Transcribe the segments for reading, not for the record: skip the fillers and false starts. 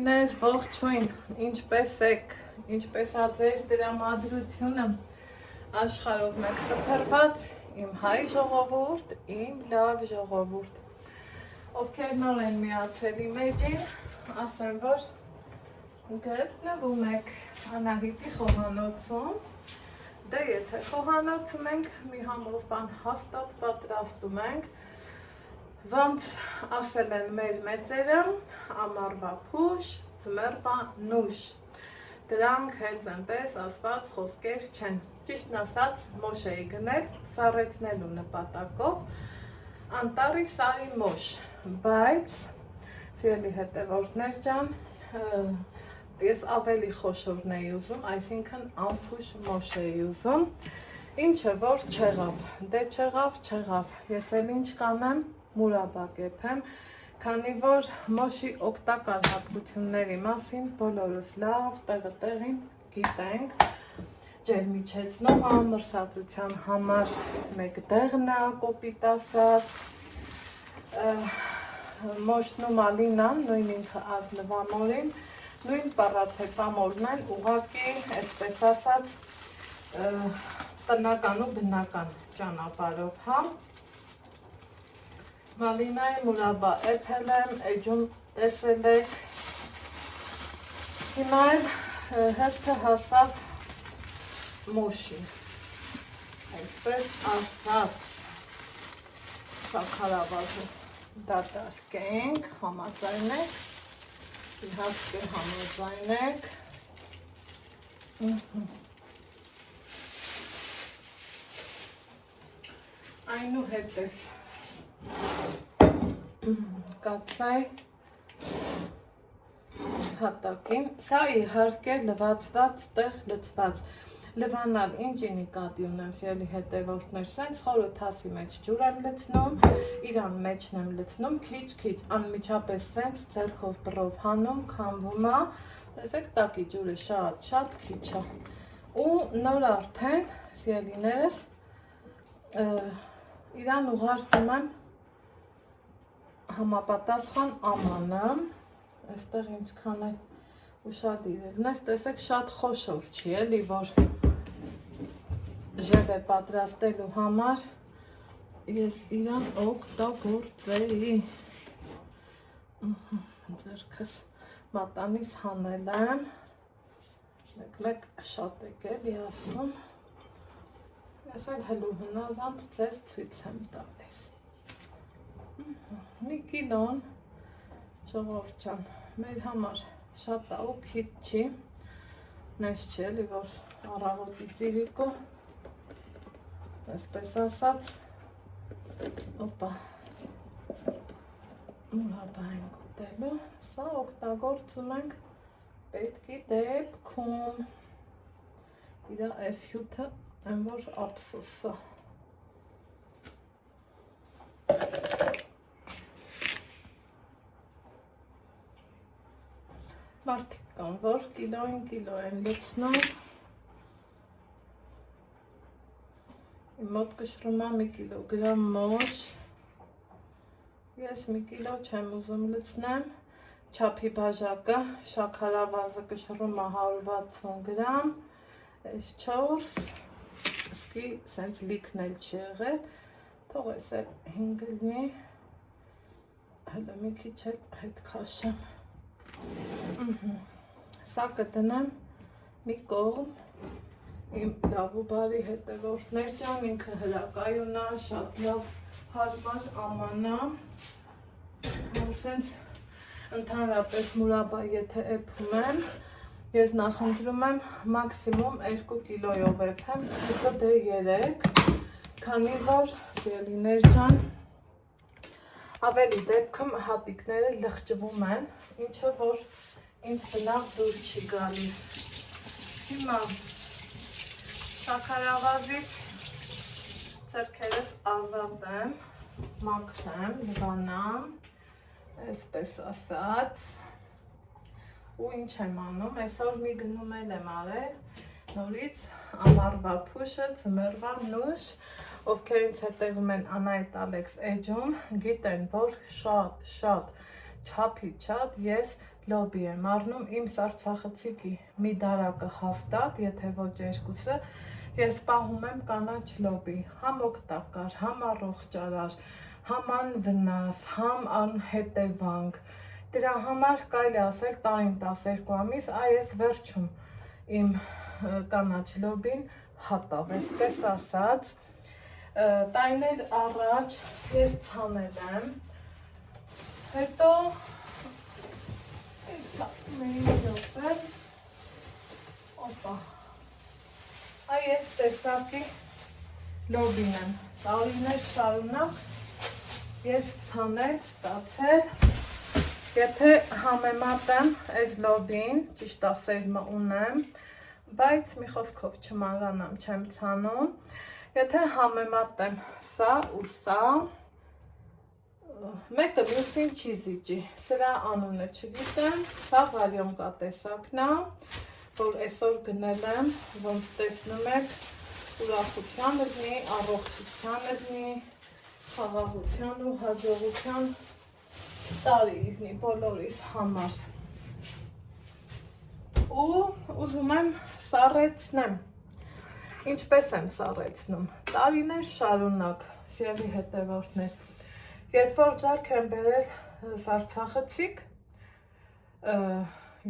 Սիրելիներս, ողջույն, ինչպես եք, ինչպես ա ձեր տրամադրությունը աշխարհով մեկ սփռված, իմ հայ ժողովուրդ, իմ լավ ժողովուրդ, ովքեր նոր են միացել իմ էջին, ասեմ, որ գտնվում եք Անահիտի խոհանոցում, դե եթե խոհանոցում ենք, մի համով բան հաստատ պատրաստում ենք, ոնց ասել են մեր մեծերը, ամառվա փուշ, ձմեռվա նուշ, դրանք հենց այնպես ասված խոսքեր չեն, ճիշտն ասած մոշ էի գնել, սառեցնելու նպատակով, անտառի սարի մոշ, բայց սիրելի հետևորդներ ջան, ես ավելի խոշորն էի ուզում, այսինքն անփուշ մոշ էի ուզում, ինչը որ չեղավ, դե չեղավ, ես էլ ինչ կանեմ, մուրաբա կեփեմ, քանի որ մոշի օգտակար հատկությունների մասին բոլորս լավ տեղին գիտենք, ջերմիչեցնող մրսածության համար մեկ տեղն է կոպիտ ասած, մոշն ու մալինան, նույն ինքը ազնվամորին, նույն պարացետամոլն են ուղղակի, այսպես ասած, տնական ու բնական ճանապարհով, հա։ Մալինայի մուրաբա էփել եմ, էջում տեսել եք, հիմա էլ հերթը հասավ մոշի, այսպես ասած, շաքարավազը դատարկենք, համաձայնեք, իհարկե համաձայնեք, այնուհետև կացայ հատակին, սա իհարկե լվացված տեղ լծված, լվանալ ինչի նկատի ունեմ սիրելի հետևորդներ, սենց խորը թասի մեջ ջուր եմ լցնում, իրան մեջն եմ լցնում, քիչ, անմիջապես սենց ձեռքով բռով հանում, քամվում է, տեսեք տակի ջուրը շատ քիչ է, ու նոր արդեն սիրելիներս իրան ուղարկում եմ համապատասխան ամանը, այստեղ ինչքան էլ ուշադիր ելնես, տեսեք շատ խոշոր չի էլի, որ ժև է պատրաստելու համար ես իրան օգտագործեի, ձեռքս մատանիս հանել եմ, մեկ շատ եք էլի ասում, ես էլ հլու հնազանդ ձեզ ցույց եմ տալիս, մի կիլոն ժողովուրդ ջան, մեր համար շատ ու քիչ չի, նես չի էլի, որ առավոտի ծիրիկու, այսպես ասած, օպա, մուրաբա ենք ուտելու, սա օգտագործում ենք պետքի դեպքում, իրա այս հյութը են որ ափսոսը, մարդիկ կան, որ կիլո են լցնում, մոտ կշռում է մի կիլոգրամ մոշ, ես մի կիլո չեմ ուզում լցնեմ, չափի բաժակը, շաքարավազը կշռում է 160 գրամ, այս 4, սկի սենց լիքն էլ չի եղել, թող ես էլ 5 լինի, հլը մի քիչ էլ հետ քաշեմ, սա կտնեմ մի կողմ, իմ լավ ու բարի հետևորդներ ջան, ինքը հրակայուն է, շատ լավ հարմար ամանա, որ սենց ընդհանրապես մուրաբա եթե էփում եմ, ես նախընտրում եմ մաքսիմում 2 կիլոյով էփեմ, հեսա դե 3, քանի որ սիրելիներ ջան, ավելի դեպքում հատիկները լղջվում են, ինչը որ ինձ լավ դուր չի գալիս, հիմա շաքարավազից ձեռքերս ազատեմ, մաքրեմ, լվանամ, այսպես ասած, ու ինչ եմ անում, այսօր մի գնում եմ արել, նորից ամառվա փուշը, ձմեռվա նուշ, ովքեր ինձ հետևում են Անահիտ Ալեքս էջում, գիտեն, որ շատ չափի ես լոբի եմ առնում, իմ սառցախցիկի մի դարակը հաստատ, եթե ոչ երկուսը, ես պահում եմ կանաչ լոբի, համ օգտակար, համ առողջարար, համ անվնաս, համ անհետևանք, դրա համար կարելի ասել տարին 12 ամիս, այս վերջում իմ կանաչ լոբին հատավ, այսպես ասած, տարիներ առաջ ես ցանել եմ, հետո օպա, այս տեսակի լոբին եմ, տարիներ շարունակ ես ցանել, ստացել, եթե համեմատեմ այս լոբին, ճիշտ ասելը ունեմ, բայց մի խոսքով չմանրանամ, չեմ ցանում, եթե համեմատեմ սա ու սա, մեկը մյուսին չի զիջի, սրա անունը չգիտեմ, սա վալյոնկա տեսակն է, որ այսօր գնել եմ, ոնց տեսնում եք, ուրախության լինի, առողջության լինի, խաղաղության ու հաջողության տարի լինի բոլորիս համար։ Ու ուզում եմ սառեցնեմ, ինչպես եմ սառեցնում, տարիներ շարունակ, սիրելի հետևորդներ, երբ որ ձեռք եմ բերել սառցախցիկ,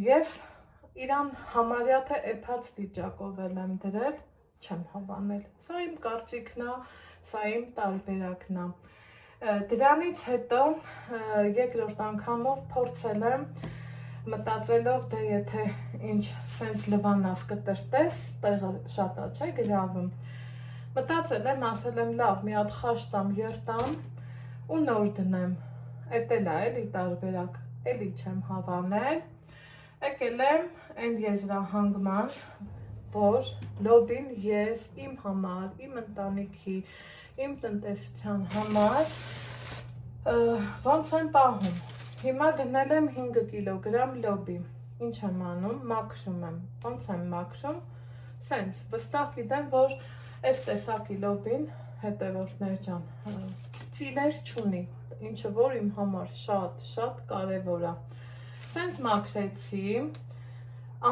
ես իրան համարյա թե էփած վիճակով եմ դրել, չեմ հավանել, սա իմ կարծիքն է, սա իմ տարբերակն է, դրանից հետո երկրորդ անգամով փորձել եմ, մտածելով դե եթե ինչ սենց լվանաս կտրտես, տեղը շատ է չէ գրավում, մտածել եմ, ասել եմ լավ, մի հատ խաշ տամ, երտամ ու նոր դնեմ, էդ էլ է էլի տարբերակ, էլի չեմ հավանել, եկել եմ այն եզրահանգման, որ լոբին ես իմ համար, իմ ընտանիքի, իմ տնտեսության համար ոնց եմ պահում, հիմա գնել եմ 5 կիլոգրամ լոբի, ինչ եմ անում, մաքրում եմ, ոնց եմ մաքրում, սենց, վստահ գիտեմ, որ այս տեսակի լոբին, հետևորդներ ջան, ծիլեր չունի, ինչը որ իմ համար շատ կարևոր է, սենց մաքրեցի,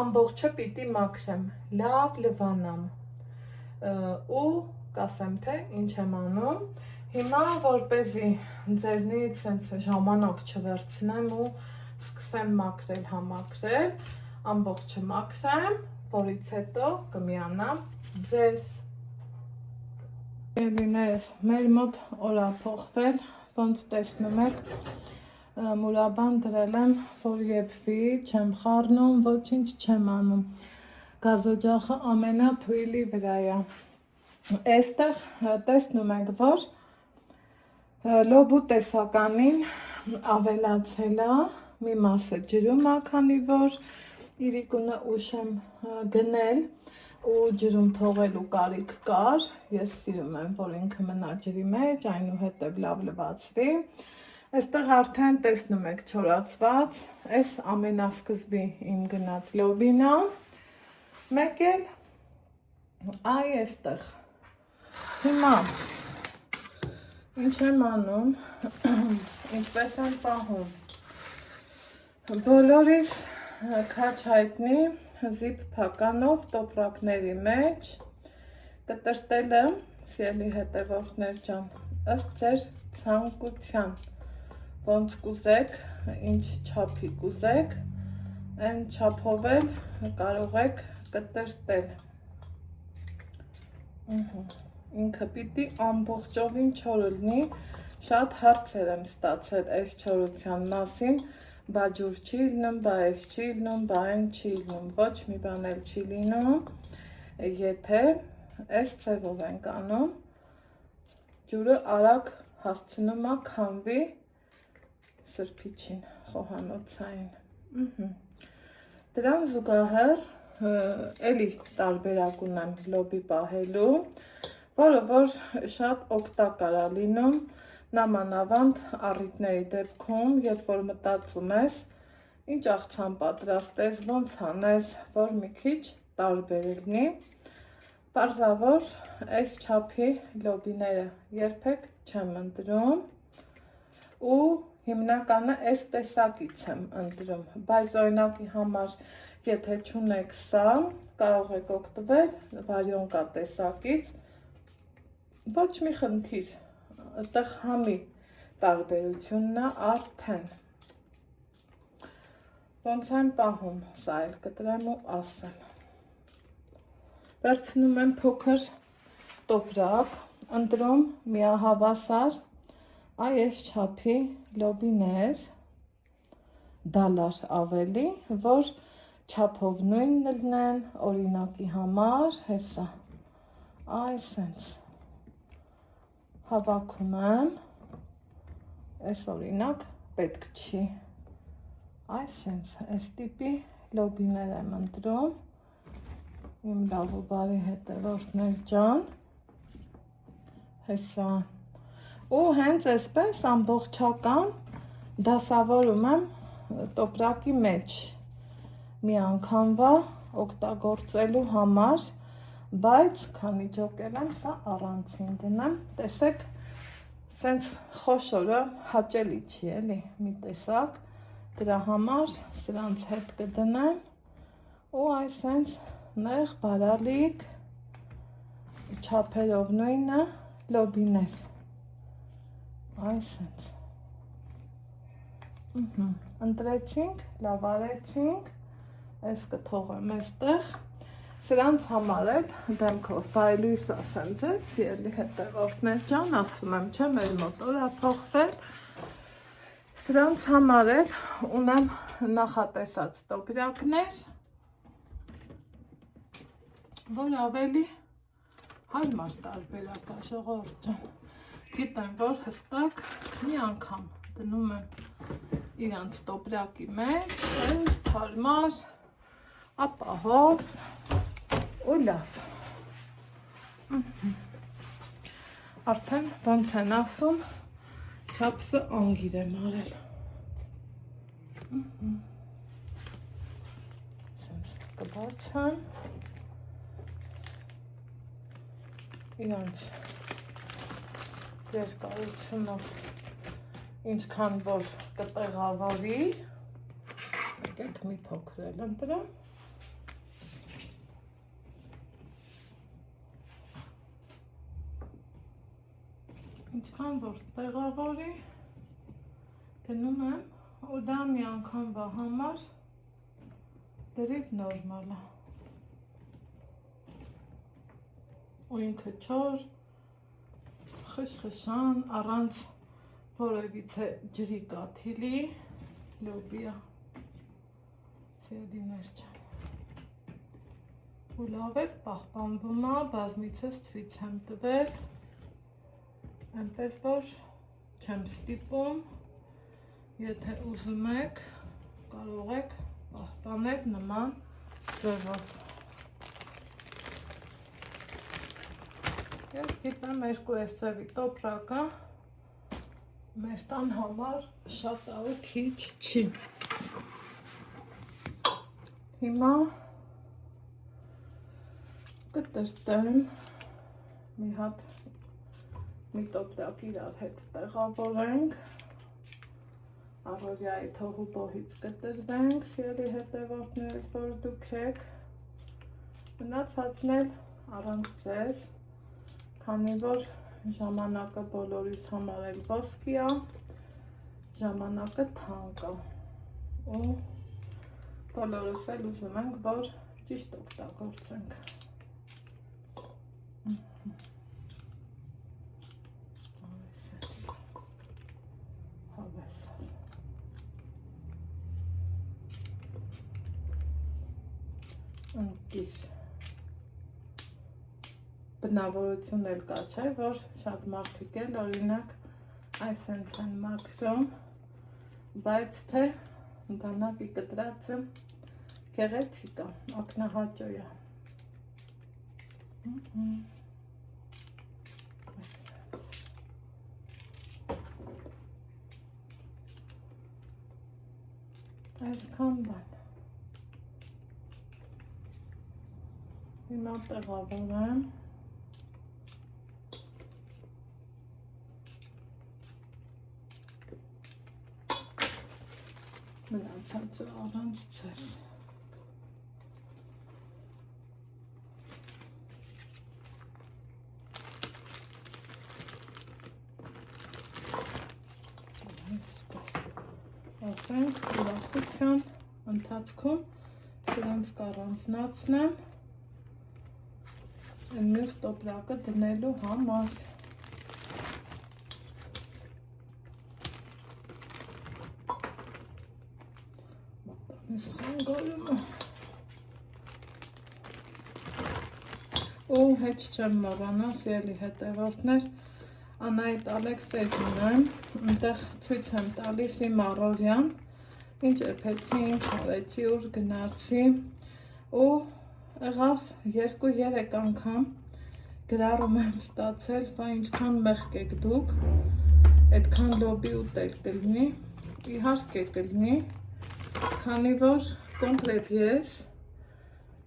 ամբողջը պիտի մաքրեմ, լավ լվանամ ու կասեմ թե ինչ եմ անում, հիմա որպեսզի ձեզնից սենց ժամանակ չվերցնեմ ու սկսեմ մաքրել, համաքրել, ամբողջը մաքրեմ, որից հետո կմիանամ ձեզ։ Ելիներս, մեր մոտ օր է փոխվել, ոնց տեսնում եք, մուրաբան դրել եմ, որ եփվի, չեմ խառնում, ոչինչ չեմ անում, գազօջախը ամենաթույլի վրա է, այստեղ տեսնում եք, որ լոբու տեսականին ավելացել է, մի մասը ջրում է, քանի որ իրիկունը ուշ եմ գնել ու ջրում թողելու կարիք կար, ես սիրում եմ, որ ինքը մնա ջրի մեջ, այնուհետև լավ լվացվի, այստեղ արդեն տեսնում եք չորացված, այս ամենասկզբի իմ գնած լոբին է, մեկ էլ այ այստեղ, հիմա ինչ եմ անում, ինչպես եմ պահում, բոլորիս քաչ հայտնի զիպ փականով տոպրակների մեջ կտրտել եմ, սիրելի հետևորդներ ջան, ըստ ձեր ցանկության, ոնց կուզեք, ինչ չափի կուզեք, այն չափով էլ կարող եք կտրտել, ինքը պիտի ամբողջովին չոր լինի, շատ հարցեր եմ ստացել այս չորության մասին, բա ջուր չի լինում, բա այս չի լինում, բա այն չի լինում, ոչ մի բան էլ չի լինում, եթե այս ձևով ենք անում, ջուրը արագ հասցնում է քամվի սրբիչին, խոհանոցային, դրան զուգահեռ էլի տարբերակ ունեմ լոբի պահելու, որը որ շատ օգտակար է լինում, նամանավանդ առիթների դեպքում, երբ որ մտածում ես, ինչ աղցան պատրաստես, ոնց անես, որ մի քիչ տարբեր լինի, պարզավոր այս չափի լոբիները երբեք չեմ ընտրում ու հիմնականը այս տեսակից եմ ընտրում, բայց օրինակի համար, եթե չունեք սա, կարող եք օգտվել վարյոնկա տեսակից, ոչ մի խնդիր, այդտեղ համի տարբերությունն է արդեն։ Ոնց եմ պահում, սա էլ կտրեմ ու ասեմ։ Վերցնում եմ փոքր տոպրակ, ընտրում միահավասար այս չափի լոբիներ, դալար ավելի, որ չափով նույնն լինեն, օրինակի համար, հեսա, այսենց հավաքում եմ, այս օրինակ պետք չի, այսենց, այս տիպի լոբիներ եմ ընտրում, իմ լավ ու բարի հետևորդներ ջան, հեսա, ու հենց այսպես ամբողջական դասավորում եմ տոպրակի մեջ, մի անգամվա օգտագործելու համար, բայց քանի ջոկել եմ, սա առանցին դնեմ, տեսեք, սենց խոշորը հաճելի չի էլի, մի տեսակ, դրա համար սրանց հետ կդնեմ, ու այսենց նեղ բարալիկ չափերով նույնը լոբիներ, այսենց, ընտրեցինք, լավ արեցինք, այս կթողեմ այստեղ, սրանց համար էլ դեմքով բայլույս ասեմ ձեզ, սիրելի հետևորդներ ջան, ասում եմ, չէ, մեր մոտ օր է փոխվել, սրանց համար էլ ունեմ նախատեսած տոպրակներ, որ ավելի հարմար տարբերակ է, ժողովուրդ ջան, գիտեմ, որ հստակ մի անգամ դնում եմ իրանց տոպրակի մեջ, հենց հարմար, ապահով ու լավ, արդեն ոնց են ասում, չափսը անգիր եմ արել, սենց կբացեմ, իրանց երկարությունը ինչքան որ կտեղավորի, եկեք մի փոքր էլ ընտրեմ, ինչքան որ տեղավորի, դնում եմ, ու դա մի անգամվա համար դրիվ նորմալ է, ու ինքը չոր, խշխշան, առանց որևիցե ջրի կաթիլի, լոբիա, սիրելիներ ջան, ու լավ էլ պահպանվում է, բազմիցս ցույց եմ տվել, այնպես որ չեմ ստիպում, եթե ուզում եք, կարող եք պահպանել նման ձևով։ Ես գիտեմ երկու այս ձևի տոպրակը մեր տան համար շատ ավելի քիչ չի։ Հիմա կտրտեմ մի հատ մի տոպրակ իրար հետ տեղավորենք, առօրյայի թողու բոհից կտրվենք, սիրելի հետևորդներ, որ դուք եք, մնացածն էլ առանց ձեզ, քանի որ ժամանակը բոլորիս համար էլ ոսկի է, ժամանակը թանկ է, ու բոլորս էլ ուզում ենք, որ ճիշտ օգտագործենք։ Ընկիս բնավորություն էլ կա, չէ, որ շատ մարդիկ էլ օրինակ այսենց են մաքրում, բայց թե դանակի կտրածը գեղեցիկ է, ակնահաճո է։ Այսքան բան։ Հիմա տեղավորեմ։ Մնացածը առանց ձեզ։ Ասենք ուրախության ընթացքում դրանց կառանձնացնեմ մյուս տոպրակը դնելու համար։ Ու հետ չեմ մոռանա, սիրելի հետևորդներ, Անահիտ Ալեքսեևնա եմ, այնտեղ ցույց եմ տալիս իմ առօրյան, ինչ էփեցի, ինչ արեցի, ուր գնացի, ու եղավ 2-3 անգամ գրառում եմ ստացել, վա ինչքան մեղք եք դուք, այդքան լոբի ուտել կլինի, իհարկե կլինի, քանի որ կոմպլետ ես,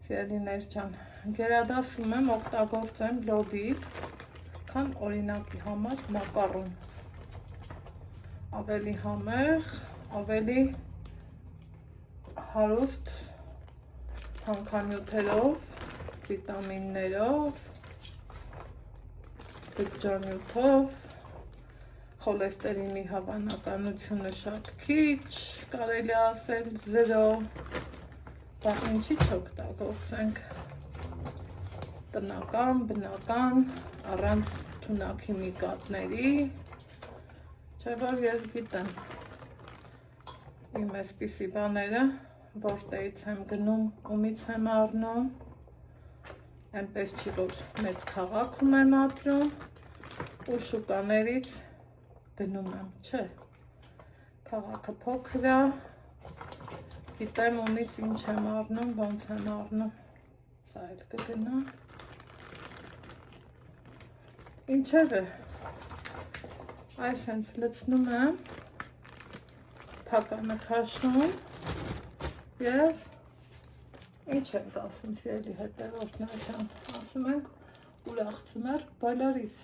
սիրելիներ ջան, գերադասում եմ օգտագործեմ լոբի, քան օրինակի համար մակարոն, ավելի համեղ, ավելի հարուստ հանքանյութերով, վիտամիններով, բջջանյութով, խոլեստերինի հավանականությունը շատ քիչ, կարելի ասել 0, դա ինչի չօգտագործենք, տնական, բնական, առանց թունաքիմիկատների, չէ որ ես գիտեմ իմ այսպիսի բաները, որտեղից եմ գնում, ումից եմ առնում, այնպես չի, որ մեծ քաղաքում եմ ապրում ու շուկաներից գնում եմ, չէ, քաղաքը փոքր է, գիտեմ ումից ինչ եմ առնում, ոնց եմ առնում, սա էլ կգնա, ինչև է, այս հենց լցնում եմ, փականը քաշում և ինչ ենք ասում սիրելի հետևորդներ ջան, ասում ենք ուրախ ծնար բոլորիս։